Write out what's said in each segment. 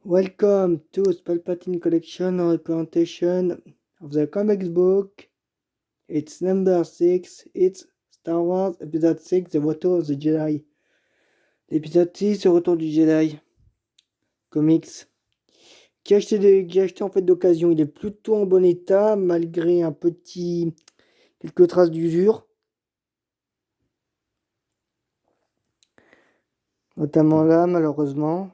Welcome to Palpatine Collection representation of the comics book. It's number 6. It's Star Wars Episode 6, The Retour of the Jedi. L'épisode 6, Le Retour du Jedi. Comics. Qui a acheté en fait d'occasion. Il est plutôt en bon état, malgré quelques traces d'usure. Notamment là, malheureusement.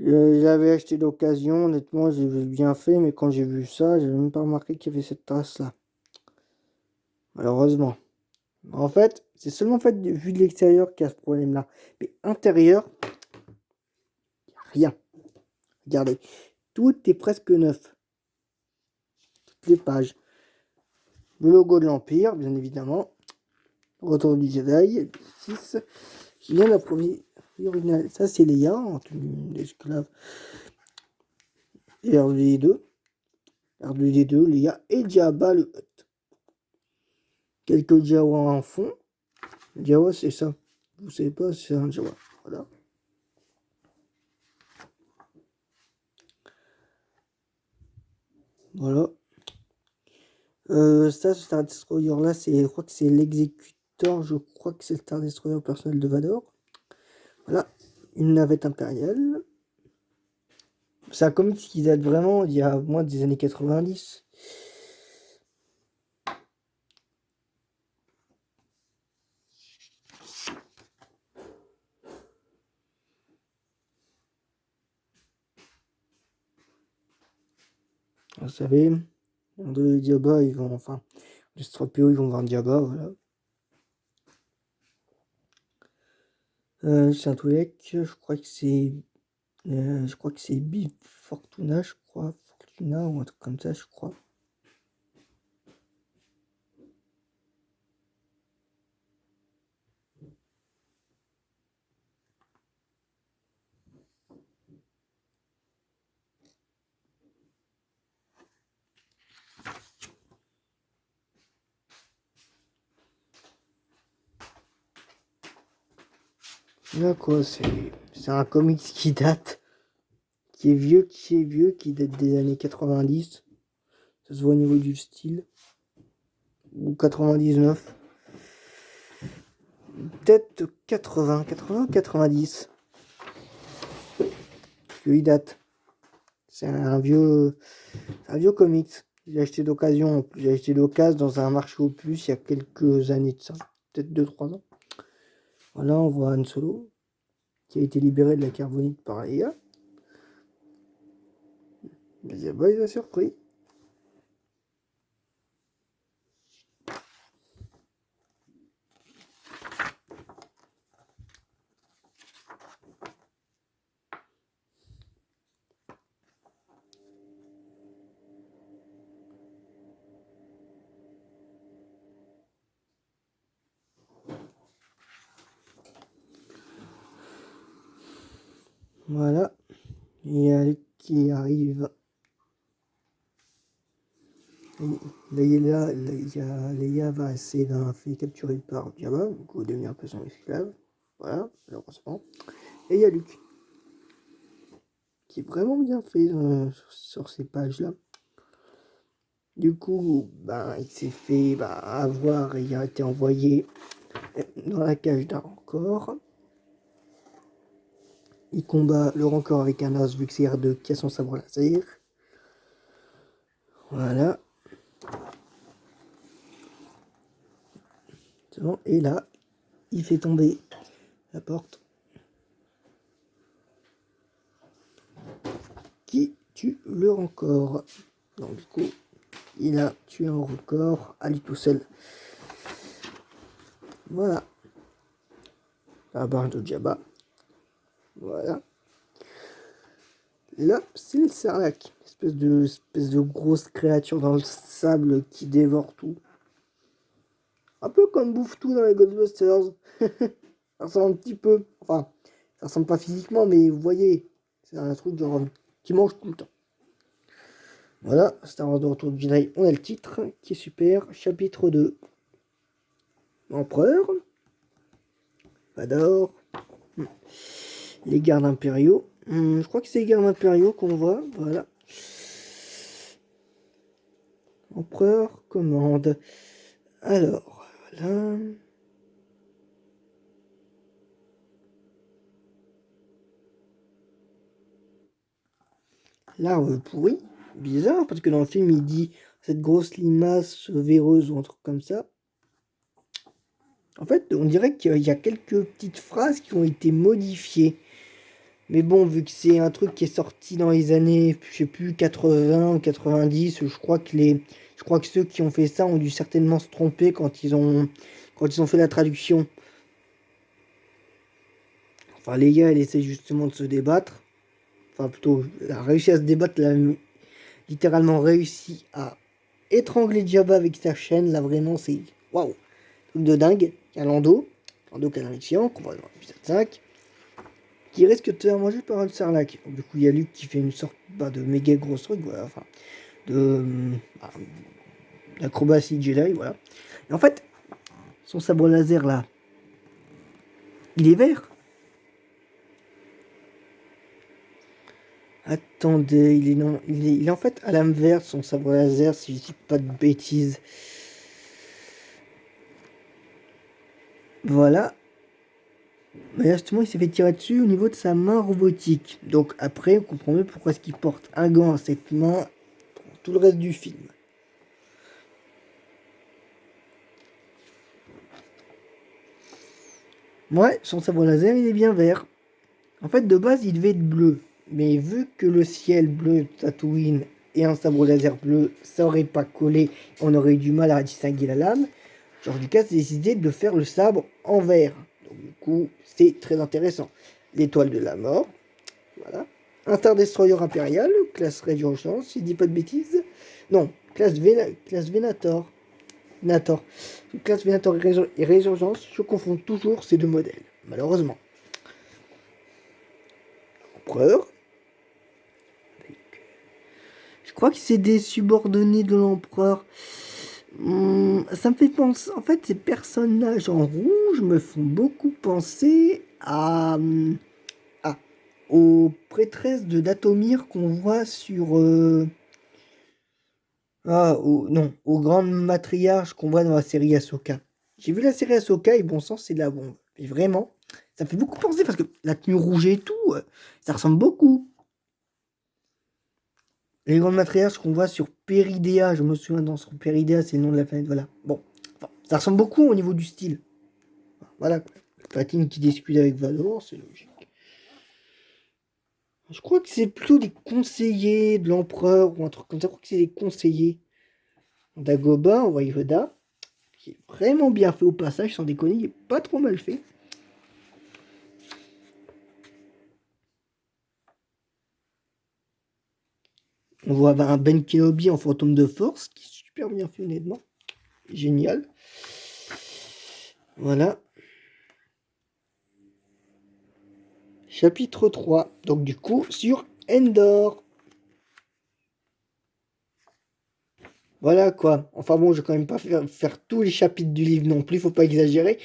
J'avais acheté d'occasion, honnêtement, j'ai bien fait, mais quand j'ai vu ça, j'ai même pas remarqué qu'il y avait cette trace-là. Malheureusement. En fait, c'est seulement vu de l'extérieur qu'il y a ce problème-là. Mais intérieur, rien. Regardez, tout est presque neuf. Toutes les pages. Le logo de l'Empire, bien évidemment. Retour du Jedi, 6. Qui vient de la première originale. Ça, c'est Leia, en tenue d'esclave. Et R2D2. R2D2, Leia et Jabba le Hutt. Quelques Jawa en fond. Jawa, c'est ça. Vous savez pas, c'est un Jawa. Voilà. Voilà. Ça, ce Star Destroyer là, je crois que c'est l'exécuteur, je crois que c'est le Star Destroyer personnel de Vador. Voilà, une navette impériale. C'est un comics qui date vraiment il y a moins des années 90. Vous savez, de Diaba, ils vont, enfin, les Stropio, ils vont voir Diaba, voilà. Saint-Oulec, je crois que c'est Big Fortuna, je crois, Fortuna ou un truc comme ça, je crois. Là, quoi, c'est un comics qui date, qui date des années 90. Ça se voit au niveau du style. Ou 99. Peut-être 80 ou 90. Il date. C'est un vieux comics. J'ai acheté d'occasion. J'ai acheté d'occasion dans un marché au plus il y a quelques années de ça. Peut-être 2-3 ans. Voilà, on voit Han Solo qui a été libéré de la carbonite par Leia. Il a surpris. Voilà. Et elle qui arrive. Leia va essayer d'un fait capturé par Jabba, donc va devenir un peu son esclave. Voilà, malheureusement. Et il y a Luke, qui est vraiment bien fait sur ces pages-là. Du coup, il s'est fait avoir et il a été envoyé dans la cage d'un Rancor. Il combat le Rancor avec un as vu que c'est R2 qui a son sabre laser. Voilà. Et là, il fait tomber la porte. Qui tue le Rancor. Donc du coup, il a tué un Rancor à lui tout seul. Voilà. La barre de Jabba. Voilà. Là, c'est le Sarlacc. Espèce de grosse créature dans le sable qui dévore tout. Un peu comme bouffe tout dans les Ghostbusters. Ça ressemble un petit peu. Enfin, ça ressemble pas physiquement, mais vous voyez. C'est un truc genre qui mange tout le temps. Voilà, Star Wars de Retour du Jedi. On a le titre qui est super. Chapitre 2. Empereur. Vador. Les gardes impériaux. Je crois que c'est les gardes impériaux qu'on voit. Voilà. Empereur commande. Alors, voilà. L'arbre pourri. Bizarre, parce que dans le film, il dit cette grosse limace véreuse ou un truc comme ça. En fait, on dirait qu'il y a quelques petites phrases qui ont été modifiées. Mais bon, vu que c'est un truc qui est sorti dans les années, je sais plus, 80 ou 90, je crois que ceux qui ont fait ça ont dû certainement se tromper quand ils ont fait la traduction. Enfin, les gars, ils essaient justement de se débattre. Enfin, plutôt, elle a réussi à se débattre, elle a littéralement réussi à étrangler Jabba avec sa chaîne. Là, vraiment, c'est waouh, truc de dingue. Il y a Lando Calrissian, qu'on va voir dans l'épisode 5, qui risque de se faire manger par un sarlac. Donc, du coup, il y a Luke qui fait une sorte de méga gros truc, voilà, enfin, de bah, d'acrobatie Jedi, voilà. Et en fait, son sabre laser là, il est vert. Attendez, il est en fait à lame verte, son sabre laser, si je dis pas de bêtises. Voilà. Mais là, justement, il s'est fait tirer dessus au niveau de sa main robotique. Donc après, on comprend mieux pourquoi est-ce qu'il porte un gant à cette main pour tout le reste du film. Ouais, son sabre laser, il est bien vert. En fait, de base, il devait être bleu. Mais vu que le ciel bleu de Tatooine et un sabre laser bleu, ça aurait pas collé, on aurait eu du mal à distinguer la lame, George Lucas a décidé de faire le sabre en vert. Donc du coup, c'est très intéressant. L'étoile de la mort, voilà. Un Star Destroyer impérial, classe Résurgence, si je dis pas de bêtises. Non, classe Venator. Venator. Classe Venator et Résurgence, je confonds toujours ces deux modèles, malheureusement. Empereur. Je crois que c'est des subordonnés de l'empereur. Ça me fait penser. En fait, ces personnages en rouge me font beaucoup penser aux prêtresses de Datomir qu'on voit sur. Non, aux grandes matriarches qu'on voit dans la série Ahsoka. J'ai vu la série Ahsoka et bon sang, c'est de la bombe. Et vraiment, ça me fait beaucoup penser parce que la tenue rouge et tout, ça ressemble beaucoup. Les grandes matriarches qu'on voit sur Peridea, je me souviens dans son Peridea, c'est le nom de la planète, voilà. Bon, enfin, ça ressemble beaucoup au niveau du style. Voilà, Platine qui discute avec Vador, c'est logique. Je crois que c'est plutôt des conseillers de l'empereur ou un truc comme ça. Je crois que c'est des conseillers. Dagobah, on voit Yoda, qui est vraiment bien fait au passage, sans déconner, il est pas trop mal fait. On voit un Ben Kenobi en fantôme de force, qui est super bien fait honnêtement. Génial. Voilà. Chapitre 3. Donc du coup, sur Endor. Voilà quoi. Enfin bon, je vais quand même pas faire tous les chapitres du livre non plus, faut pas exagérer.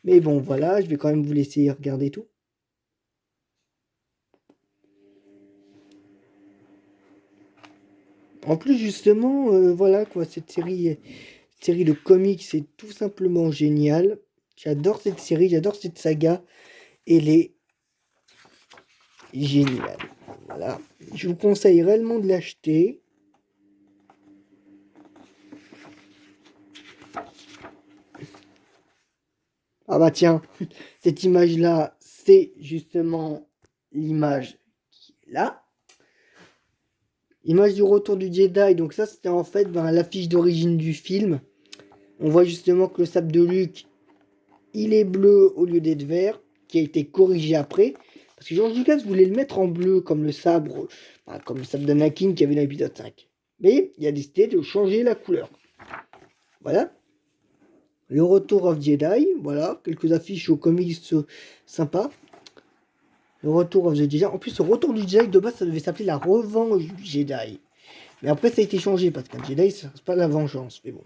Mais bon, voilà, je vais quand même vous laisser regarder tout. En plus, justement, voilà quoi, cette série de comics, c'est tout simplement génial. J'adore cette série, j'adore cette saga. Elle est géniale. Voilà. Je vous conseille réellement de l'acheter. Ah bah tiens, cette image-là, c'est justement l'image qui est là. Image du retour du Jedi. Donc ça, c'était en fait l'affiche d'origine du film. On voit justement que le sabre de Luke, il est bleu au lieu d'être vert, qui a été corrigé après. Parce que George Lucas voulait le mettre en bleu comme le sabre, comme le sabre d'Anakin qui avait dans l'épisode 5. Mais il a décidé de changer la couleur. Voilà. Le retour of Jedi, voilà, quelques affiches aux comics sympas. Le retour of the Jedi. En plus, le retour du Jedi, de base, ça devait s'appeler la revanche du Jedi. Mais après, ça a été changé parce qu'un Jedi, c'est pas la vengeance. Mais bon.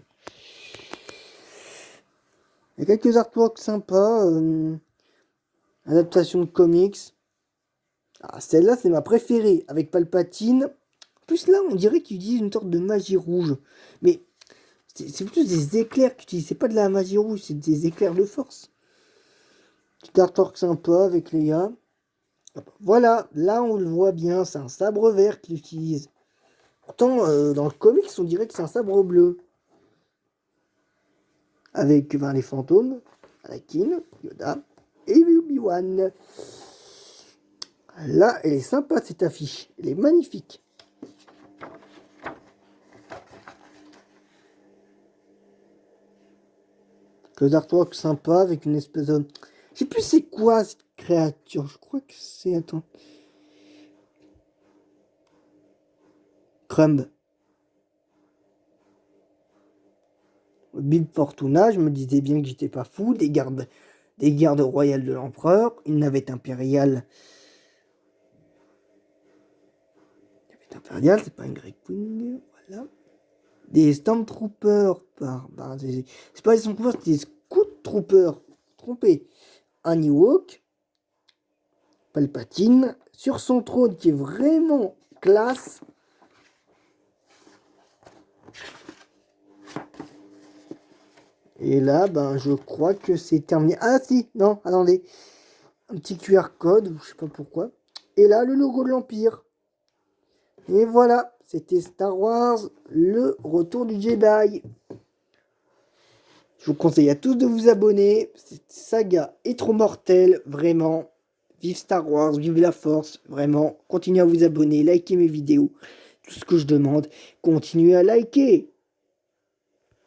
Il y a quelques artworks sympas. Adaptation de comics. Ah, celle-là, c'est ma préférée, avec Palpatine. En plus, là, on dirait qu'il utilise une sorte de magie rouge. Mais c'est plutôt des éclairs qu'il utilise. C'est pas de la magie rouge, c'est des éclairs de force. Petit artwork sympa avec Leia. Voilà, là, on le voit bien, c'est un sabre vert qu'il utilise. Pourtant, dans le comics, on dirait que c'est un sabre bleu. Avec les fantômes, Anakin, Yoda et Obi-Wan. Là, elle est sympa cette affiche. Elle est magnifique. Le artwork sympa avec une espèce de... Je sais plus c'est quoi cette créature. Je crois que c'est... Attends. Crumb. Bib Fortuna, je me disais bien que j'étais pas fou. Des gardes royales de l'empereur. Une navette impériale. C'est pas une Grey Queen. Voilà. Des Stormtroopers c'est pas des Stormtroopers, c'est des Scout Troopers. Trompé. Un Ewok. Palpatine. Sur son trône qui est vraiment classe. Et là, je crois que c'est terminé. Ah si, non, attendez. Un petit QR code, je sais pas pourquoi. Et là, le logo de l'Empire. Et voilà, c'était Star Wars, le retour du Jedi. Je vous conseille à tous de vous abonner. Cette saga est trop mortelle, vraiment. Vive Star Wars, vive la Force, vraiment. Continuez à vous abonner, likez mes vidéos. Tout ce que je demande, continuez à liker.